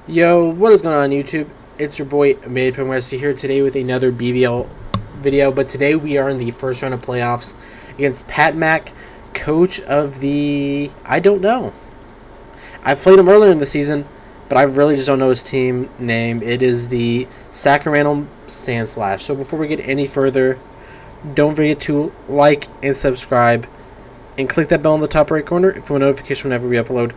Yo, what is going on YouTube? It's your boy MidPokeMaster here today with another BBL video, but today we are in the first round of playoffs against Pat Mack, coach of the... I don't know. I played him earlier in the season, but I really just don't know his team name. It is the Sacramento Sandslash. So before we get any further, don't forget to like and subscribe and click that bell in the top right corner if you want a notification whenever we upload.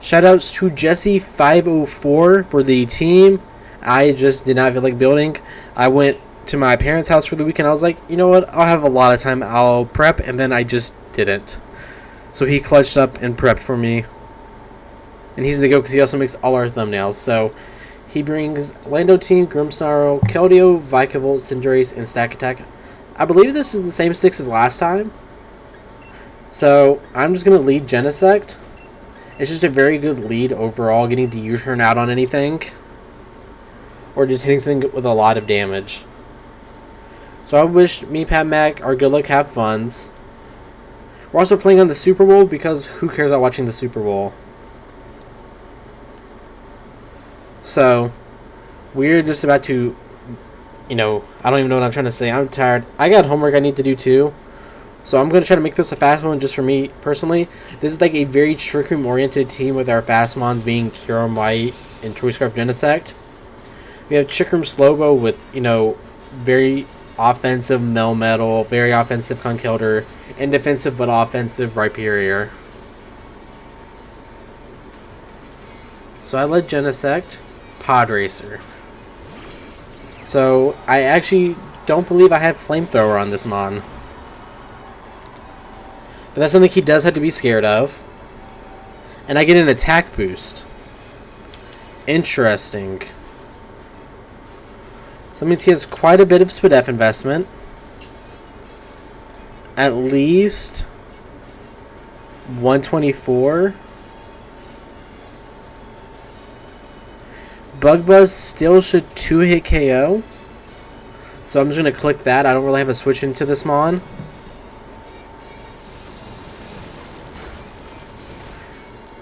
Shoutouts to Jesse504 for the team. I just did not feel like building. I went to my parents' house for the weekend. I was like, you know what? I'll have a lot of time. I'll prep, and then I just didn't. So he clutched up and prepped for me. And he's the go because he also makes all our thumbnails. So he brings Lando Team, Grimmsnarl, Keldeo, Vikavolt, Cinderace, and Stack Attack. I believe this is the same 6 as last time. So I'm just going to lead Genesect. It's just a very good lead overall, getting to U-turn out on anything. Or just hitting something with a lot of damage. So I wish me, Pat Mack, our good luck, have funs. We're also playing on the Super Bowl because who cares about watching the Super Bowl? So, we're just about to, I don't even know what I'm trying to say. I'm tired. I got homework I need to do too. So I'm going to try to make this a fast one just for me personally. This is like a very Trick Room oriented team with our fast mons being Kyurem and Choice Scarf Genesect. We have Trick Room Slowbo with, very offensive Melmetal, very offensive Conkeldeo, and defensive but offensive Rhyperior. So I led Genesect, Pod Racer. So I actually don't believe I have Flamethrower on this mon. But that's something he does have to be scared of. And I get an attack boost. Interesting. So that means he has quite a bit of SPDF investment. At least 124. Bug Buzz still should 2-hit KO. So I'm just going to click that. I don't really have a switch into this mon.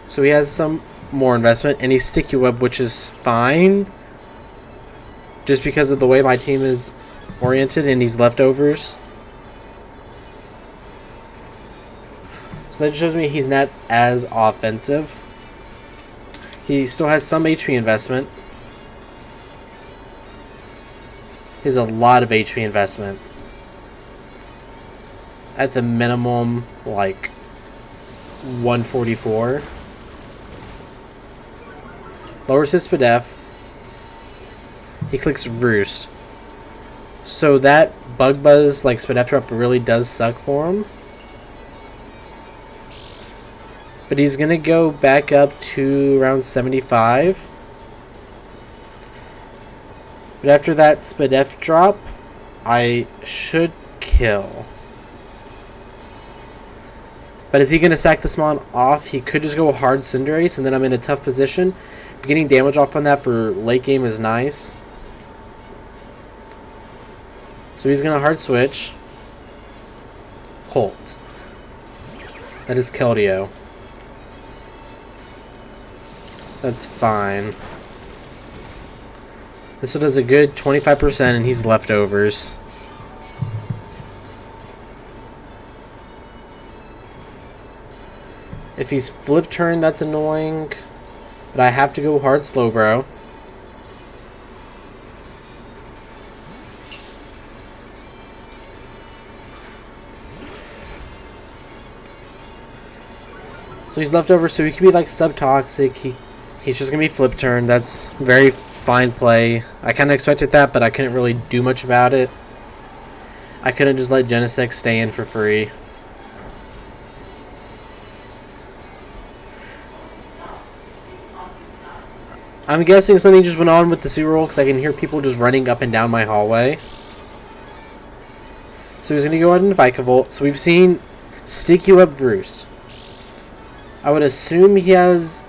So he has some more investment, and he's Sticky Web, which is fine. Just because of the way my team is oriented, and he's leftovers. So that shows me he's not as offensive. He still has some HP investment. He has a lot of HP investment. At the minimum, like 144. Lowers his SPDF. He clicks Roost. So that Bug Buzz, like SPDF drop, really does suck for him. But he's going to go back up to around 75. But after that SPDF drop, I should kill. But is he going to sack this mon off? He could just go hard Cinderace, and then I'm in a tough position. Getting damage off on that for late game is nice. So he's going to hard switch. Colt. That is Keldeo. That's fine. This one does a good 25% and he's leftovers. If he's flip turn, that's annoying. But I have to go hard Slowbro. So he's left over, so he could be like Subtoxic. He's just gonna be flip turn. That's very fine play. I kinda expected that, but I couldn't really do much about it. I couldn't just let Genesect stay in for free. I'm guessing something just went on with the Super Bowl because I can hear people just running up and down my hallway. So he's going to go ahead and Vikavolt. So we've seen Sticky Web Roost. I would assume he has...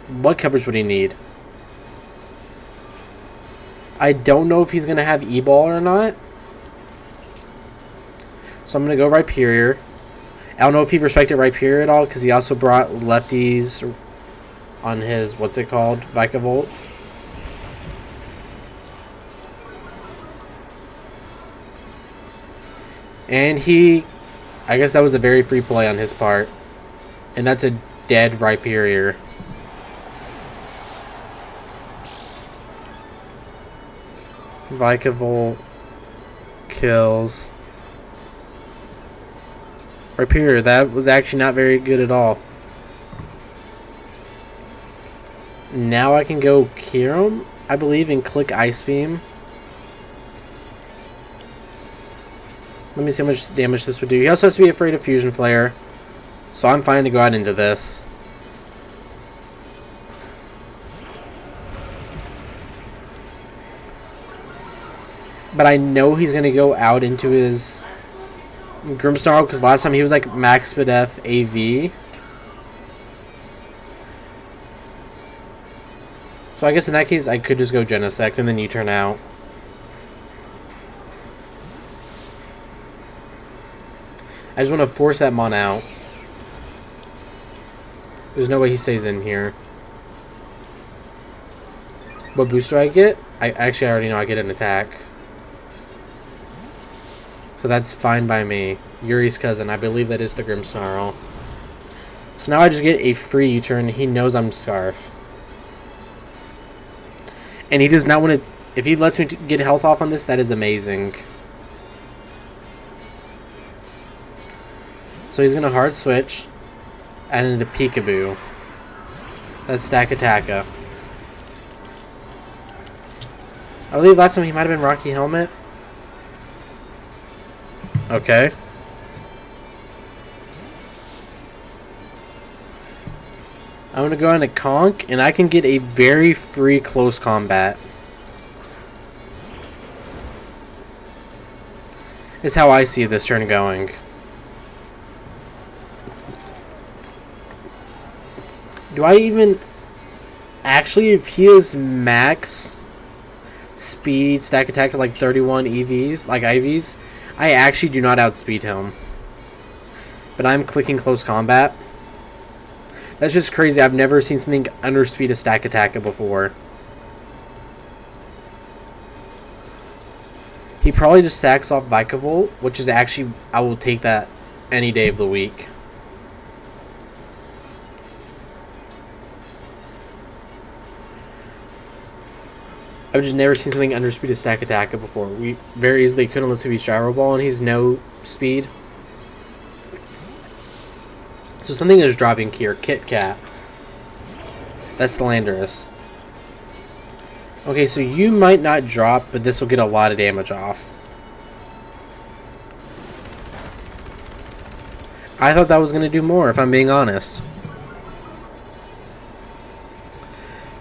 What coverage would he need? I don't know if he's going to have E-Ball or not. So I'm going to go Rhyperior. I don't know if he respected Rhyperior at all because he also brought lefties on his, what's it called, Vikavolt. And I guess that was a very free play on his part. And that's a dead Rhyperior. Vikavolt kills Rhyperior. That was actually not very good at all. Now I can go Kyurem, I believe, and click Ice Beam. Let me see how much damage this would do. He also has to be afraid of Fusion Flare. So I'm fine to go out into this. But I know he's going to go out into his Grimmsnarl, because last time he was like max Spadef AV. So I guess in that case I could just go Genesect and then U-turn out. I just want to force that Mon out. There's no way he stays in here. What boost do I get? I already know I get an attack. So that's fine by me. Yuri's cousin. I believe that is the Grimmsnarl. So now I just get a free U-turn. He knows I'm Scarf. And he does not want to... If he lets me get health off on this, that is amazing. So he's going to hard switch. And into Peekaboo. That's Stakataka. I believe last time he might have been Rocky Helmet. Okay. I'm going to go into Conk, and I can get a very free close combat. Is how I see this turn going. Do I even... Actually, if he is max speed, stack attack at like 31 EVs, like IVs, I actually do not outspeed him. But I'm clicking close combat. That's just crazy. I've never seen something underspeed a stack attack before. He probably just sacks off Vikavolt, which is actually... I will take that any day of the week. I've just never seen something underspeed a stack attack before. We very easily could unless he be Gyro Ball and he's no speed. So something is dropping here. Kit Kat. That's the Landorus. Okay, so you might not drop, but this will get a lot of damage off. I thought that was going to do more, if I'm being honest.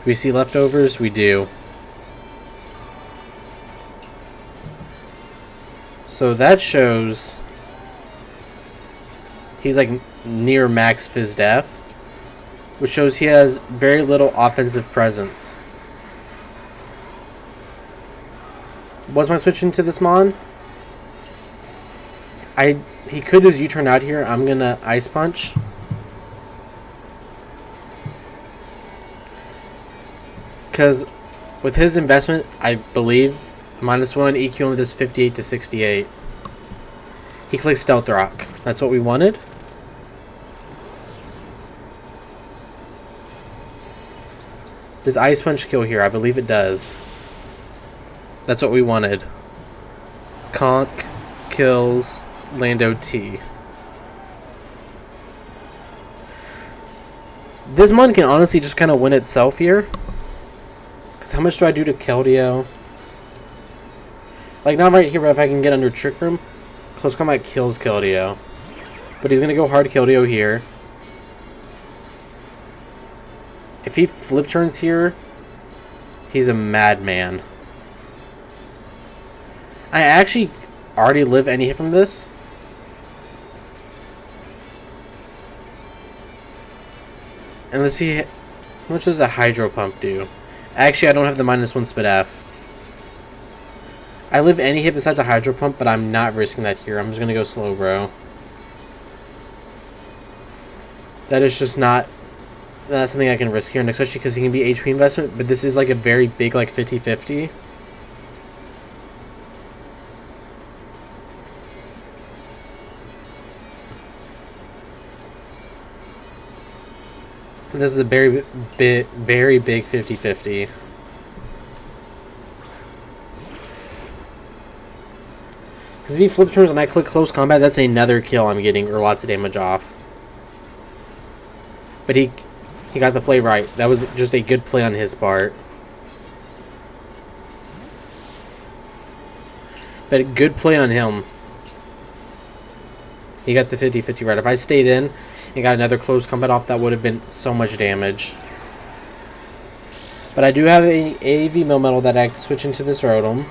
Do we see leftovers? We do. So that shows he's like near max Fizz Def, which shows he has very little offensive presence. Was my switch into this Mon? He could just U-turn out here. I'm gonna Ice Punch. Because with his investment, I believe -1 EQ only does 58 to 68. He clicks Stealth Rock. That's what we wanted. Does Ice Punch kill here? I believe it does. That's what we wanted. Conk kills Lando T. This Mon can honestly just kind of win itself here. Because how much do I do to KELDEO? Like, not right here, but if I can get under Trick Room, Close Combat kills KELDEO. But he's going to go hard KELDEO here. If he flip turns here, he's a madman. I actually already live any hit from this. And let's see, how much does a Hydro Pump do? Actually, I don't have the -1 Spadef. I live any hit besides a Hydro Pump, but I'm not risking that here. I'm just going to go Slow Bro. That is just not That's something I can risk here, and especially because he can be HP investment, but this is like a very big, like 50-50. This is a very big 50-50. Because if he flip turns and I click close combat, that's another kill I'm getting, or lots of damage off. But he got the play right. That was just a good play on his part. But a good play on him. He got the 50-50 right. If I stayed in and got another close combat off, that would have been so much damage. But I do have a AV mill metal that I can switch into this Rotom.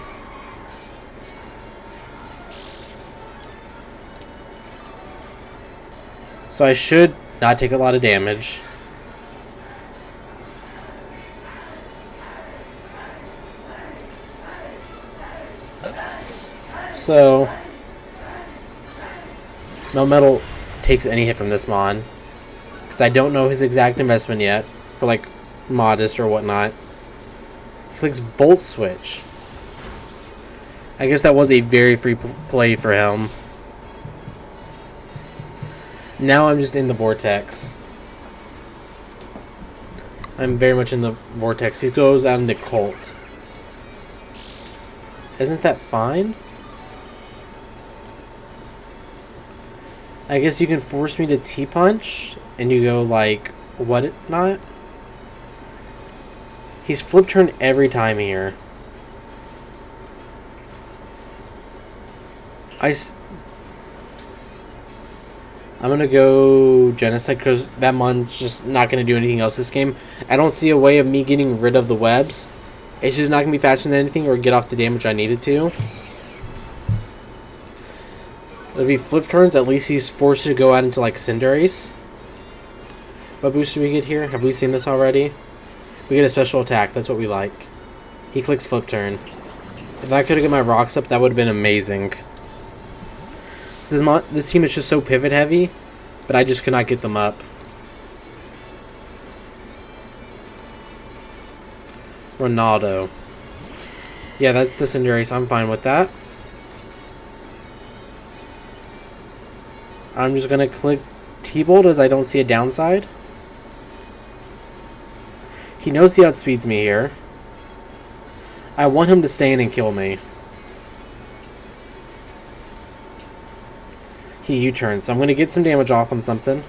So I should not take a lot of damage. So no metal takes any hit from this Mon, because I don't know his exact investment yet for like modest or whatnot. He clicks Volt Switch. I guess that was a very free play for him. Now I'm just in the vortex. I'm very much in the vortex. He goes out into Colt. Isn't that fine? I guess you can force me to T-punch, and you go like, what not? He's flip turn every time here. I'm gonna go Genocide because that Mon's just not gonna do anything else this game. I don't see a way of me getting rid of the webs. It's just not gonna be faster than anything or get off the damage I needed to. If he flip turns, at least he's forced to go out into like Cinderace. What boost do we get here? Have we seen this already? We get a special attack. That's what we like. He clicks flip turn. If I could have got my rocks up, that would have been amazing. This team is just so pivot heavy, but I just could not get them up. Ronaldo. Yeah, that's the Cinderace. I'm fine with that. I'm just going to click T-Bolt as I don't see a downside. He knows he outspeeds me here. I want him to stay in and kill me. He U-turns, so I'm going to get some damage off on something.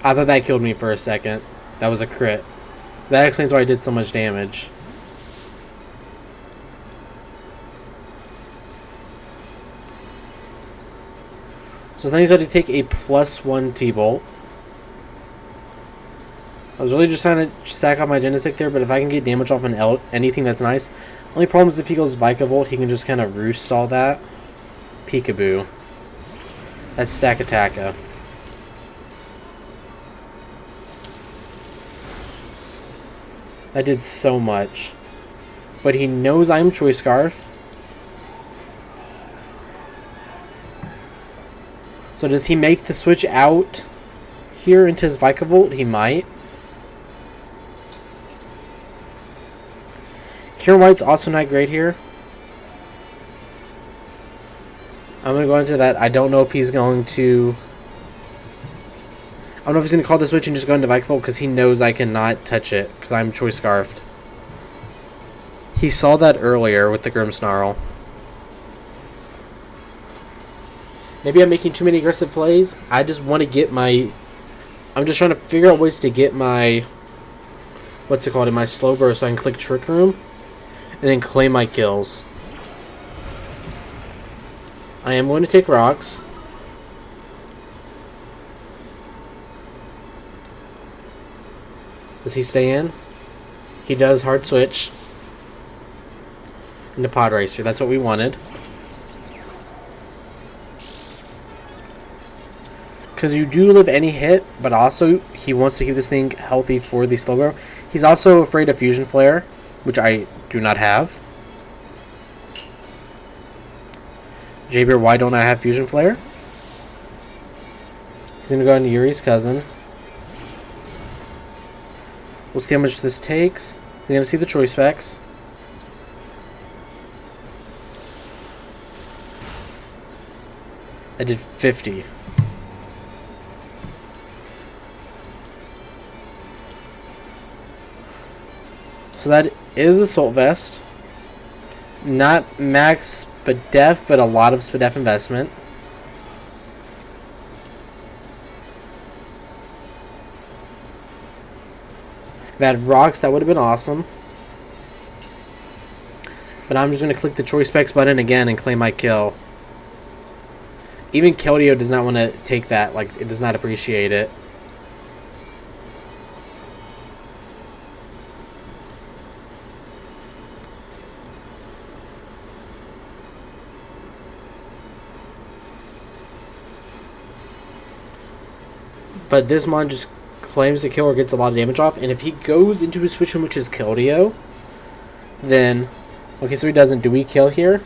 I thought that killed me for a second. That was a crit. That explains why I did so much damage. So then he's going to take a +1 T-Bolt. I was really just trying to stack off my Genesect there, but if I can get damage off an anything, that's nice. Only problem is if he goes Vikavolt, he can just kind of roost all that. Peekaboo. That's Stack Attacka. That did so much. But he knows I'm Choice Scarf. So does he make the switch out here into his Vikavolt? He might. Kieran White's also not great here. I'm going to go into that. I don't know if he's going to... I don't know if he's going to call the switch and just go into Vikavolt because he knows I cannot touch it because I'm Choice Scarfed. He saw that earlier with the Grimmsnarl. Maybe I'm making too many aggressive plays. I just want to get my... I'm just trying to figure out ways to get my... What's it called? My slow burst so I can click Trick Room. And then claim my kills. I am going to take rocks. Does he stay in? He does. Hard switch. Into Pod Racer. That's what we wanted. Because you do live any hit, but also he wants to keep this thing healthy for the slow grow. He's also afraid of Fusion Flare, which I do not have. JBR, why don't I have Fusion Flare? He's gonna go into Yuri's cousin. We'll see how much this takes. You're gonna see the choice specs. I did 50. So that is Assault Vest. Not max SPDEF, but a lot of SPDEF investment. If I had rocks, that would have been awesome. But I'm just going to click the choice specs button again and claim my kill. Even KELDEO does not want to take that. Like, it does not appreciate it. But this mon just claims the kill or gets a lot of damage off. And if he goes into his switch, which is KELDEO, then... Okay, so he doesn't. Do we kill here?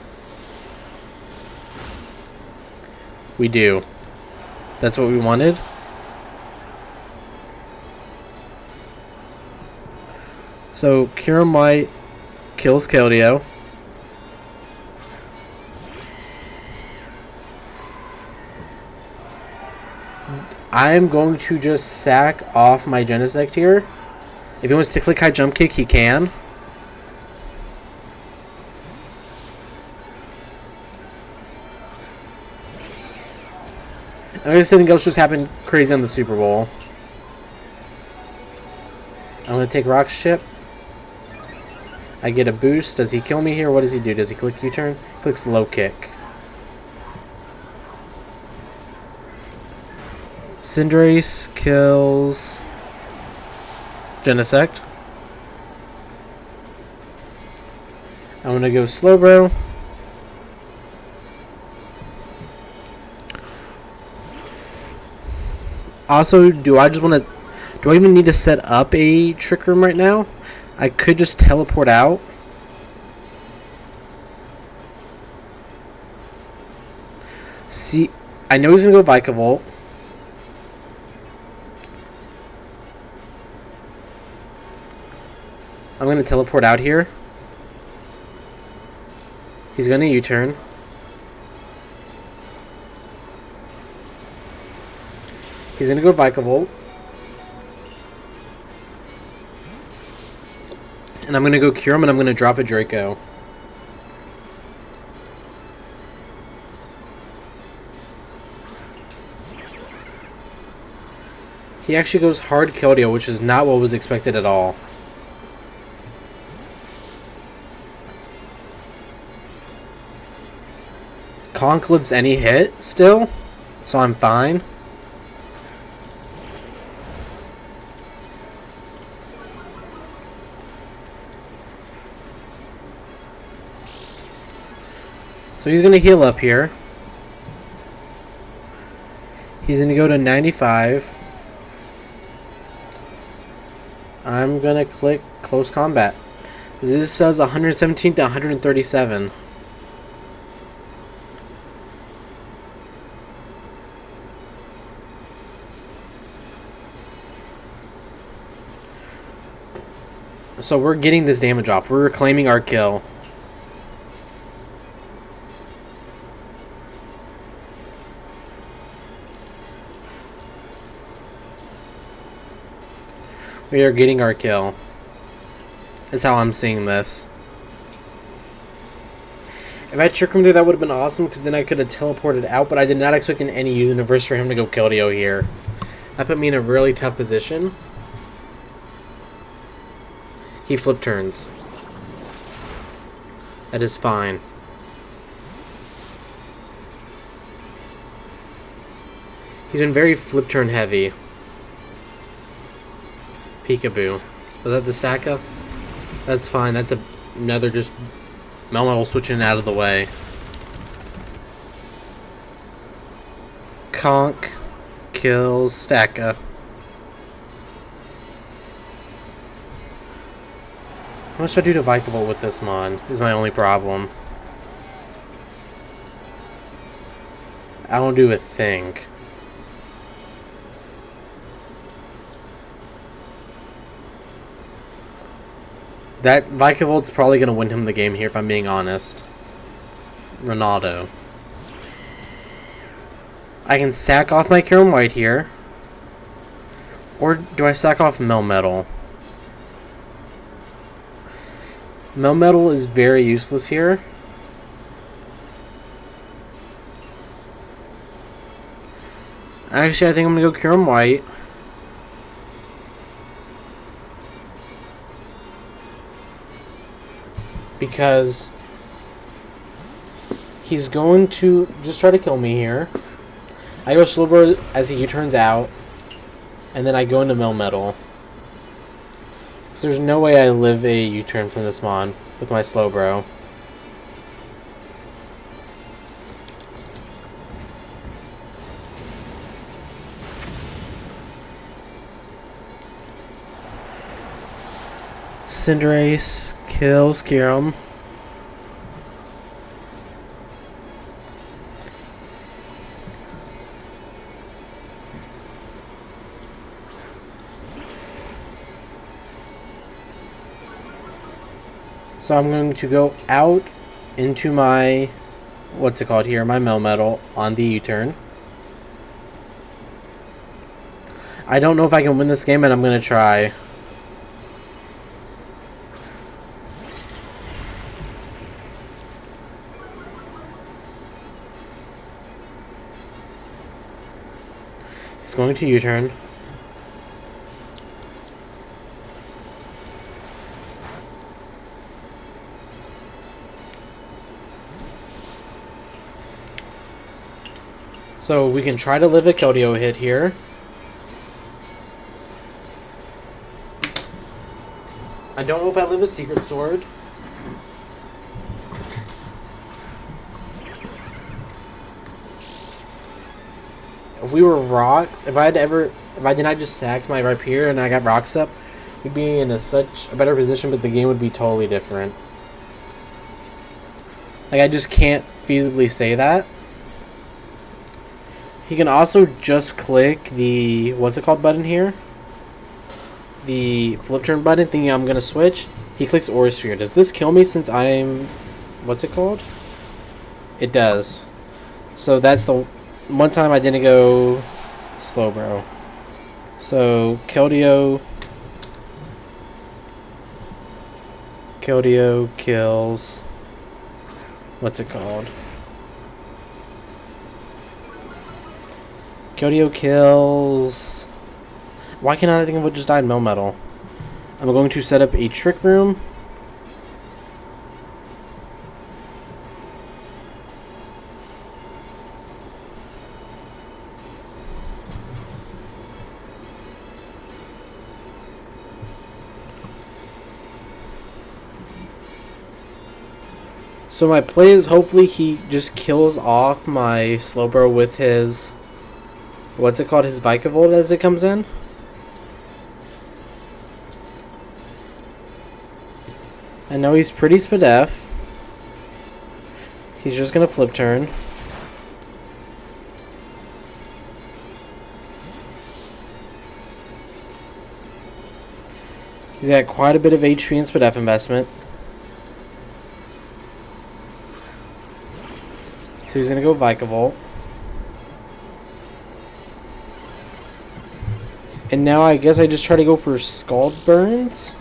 We do. That's what we wanted. So, Cure Might kills KELDEO. I'm going to just sack off my Genesect here. If he wants to click high jump kick, he can. I guess anything else just happened crazy on the Super Bowl. I'm going to take Rock's chip. I get a boost. Does he kill me here? What does he do? Does he click U-turn? Clicks low kick. Cinderace kills Genesect. I'm going to go Slowbro. Also, do I even need to set up a Trick Room right now? I could just teleport out. See, I know he's going to go Vikavolt. I'm going to teleport out here. He's going to U-turn. He's going to go Vikavolt. And I'm going to go Cure him, and I'm going to drop a Draco. He actually goes hard KELDEO, which is not what was expected at all. Conk lives any hit still, so I'm fine. So he's going to heal up here. He's going to go to 95. I'm going to click Close Combat. This does 117 to 137. So we're getting this damage off. We're reclaiming our kill. We are getting our kill. That's how I'm seeing this. If I had Trick Room there, that would have been awesome, because then I could have teleported out, but I did not expect in any universe for him to go KELDEO here. That put me in a really tough position. He flip turns. That is fine. He's been very flip turn heavy. Peekaboo. Was that the stack up? That's fine. That's another just Melmetal switching out of the way. Conk kills Stacka. What should I do to Vikavolt with this mon? Is my only problem. I don't do a thing. That Vikavold's probably going to win him the game here, if I'm being honest. Ronaldo. I can sack off my Chrome White here. Or do I sack off Melmetal? Melmetal is very useless here. Actually, I think I'm going to go Chrome White. Because he's going to just try to kill me here. I go Slowbro as he turns out. And then I go into Melmetal. Because there's no way I live a U-turn from this mon with my Slowbro. Cinderace kills Kyurem. So I'm going to go out into my, what's it called here, my Melmetal on the U-turn. I don't know if I can win this game, and I'm going to try. He's going to U-turn. So we can try to live a KELDEO hit here. I don't know if I live a Secret Sword. If we were rocked, if I did not just sack my Rapier and I got rocks up, we'd be in such a better position, but the game would be totally different. Like, I just can't feasibly say that. He can also just click the, what's it called button here? The flip turn button, thinking I'm going to switch. He clicks Aura Sphere. Does this kill me since I'm, what's it called? It does. So that's the one time I didn't go Slowbro. So KELDEO kills, what's it called? KELDEO kills... Why cannot I think of what just died? Melmetal. I'm going to set up a Trick Room. So my play is hopefully he just kills off my Slowbro with his... what's it called? His Vikavolt as it comes in. I know he's pretty Spadef. He's just going to flip turn. He's got quite a bit of HP and Spadef investment. So he's going to go Vikavolt. And now I guess I just try to go for Scald Burns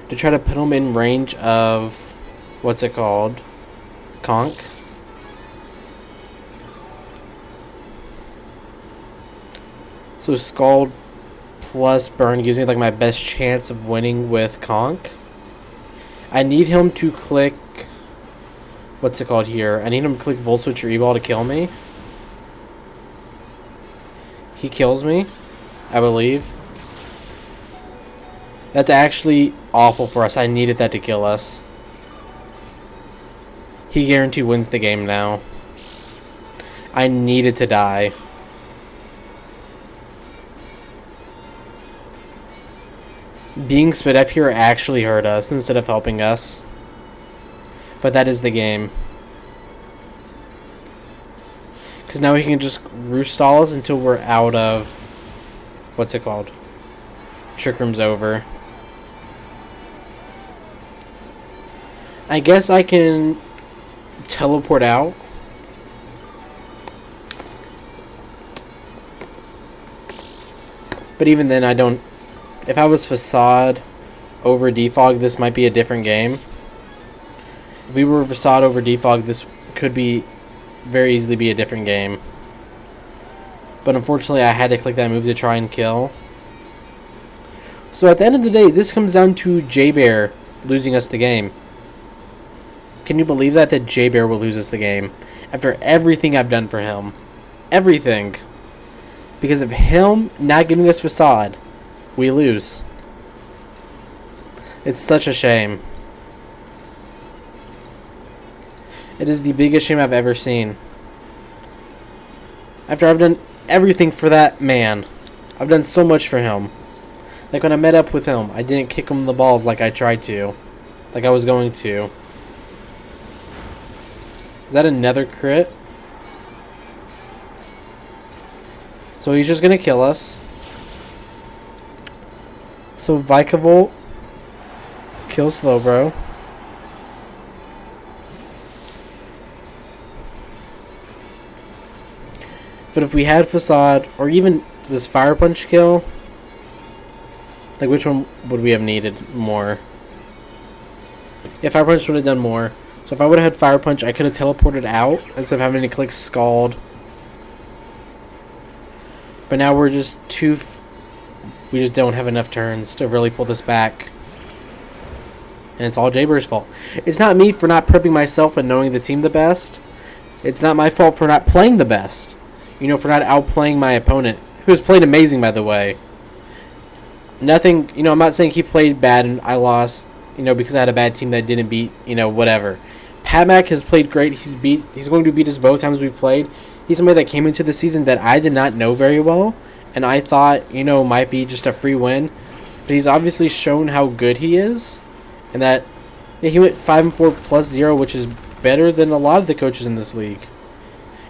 to try to put him in range of, what's it called? Conk. So Scald plus Burn gives me like my best chance of winning with Conk. I need him to click, what's it called here? I need him to click Volt Switch or E-Ball to kill me. He kills me, I believe. That's actually awful for us. I needed that to kill us. He guaranteed wins the game now. I needed to die. Being Spadef here actually hurt us instead of helping us. But that is the game. Because now he can just roost stall us until we're out of... what's it called? Trick Room's over. I guess I can teleport out. But even then, I don't... If I was Facade over Defog, this might be a different game. If we were Facade over Defog, this could be very easily be a different game. But unfortunately, I had to click that move to try and kill. So at the end of the day, this comes down to J-Bear losing us the game. Can you believe that J-Bear will lose us the game? After everything I've done for him. Everything. Because of him not giving us Facade, we lose. It's such a shame. It is the biggest shame I've ever seen. After I've done everything for that man. I've done so much for him. Like when I met up with him, I didn't kick him in the balls like I tried to. Like I was going to. Is that another crit? So he's just going to kill us. So Vikavolt kills Slowbro. But if we had Facade, or even does Fire Punch kill? Like which one would we have needed more? Yeah, Fire Punch would have done more. So if I would have had Fire Punch, I could have teleported out instead of having to click Scald. But now we're just we just don't have enough turns to really pull this back. And it's all J-Bear's fault. It's not me for not prepping myself and knowing the team the best. It's not my fault for not playing the best. You know, for not outplaying my opponent. Who has played amazing, by the way. Nothing, you know, I'm not saying he played bad and I lost, you know, because I had a bad team that didn't beat, you know, whatever. Pat has played great. He's going to beat us both times we've played. He's somebody that came into the season that I did not know very well. And I thought, you know, might be just a free win. But he's obviously shown how good he is. And that, yeah, he went 5-4 plus 0, which is better than a lot of the coaches in this league.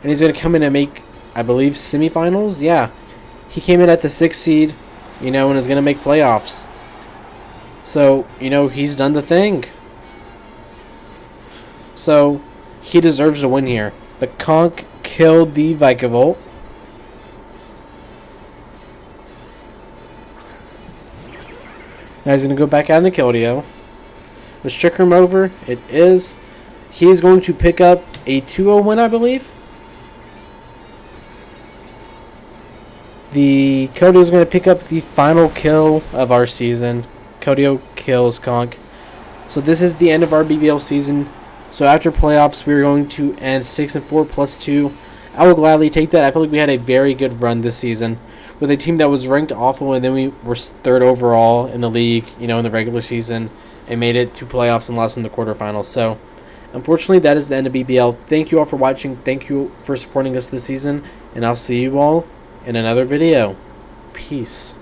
And he's going to come in and make, I believe, semifinals. Yeah. He came in at the 6th seed, you know, and is going to make playoffs. So, you know, he's done the thing. So, he deserves to win here. But Conk killed the Vikavolt. Now he's going to go back out into KELDEO. Was Trick Room over? It is. He's going to pick up a 2-0 win, I believe. The KELDEO is going to pick up the final kill of our season. KELDEO kills Conk. So this is the end of our BBL season. So after playoffs, we're going to end 6-4 plus 2. I will gladly take that. I feel like we had a very good run this season with a team that was ranked awful, and then we were 3rd overall in the league, you know, in the regular season, and made it to playoffs and lost in the quarterfinals. So unfortunately, that is the end of BBL. Thank you all for watching. Thank you for supporting us this season, and I'll see you all in another video. Peace.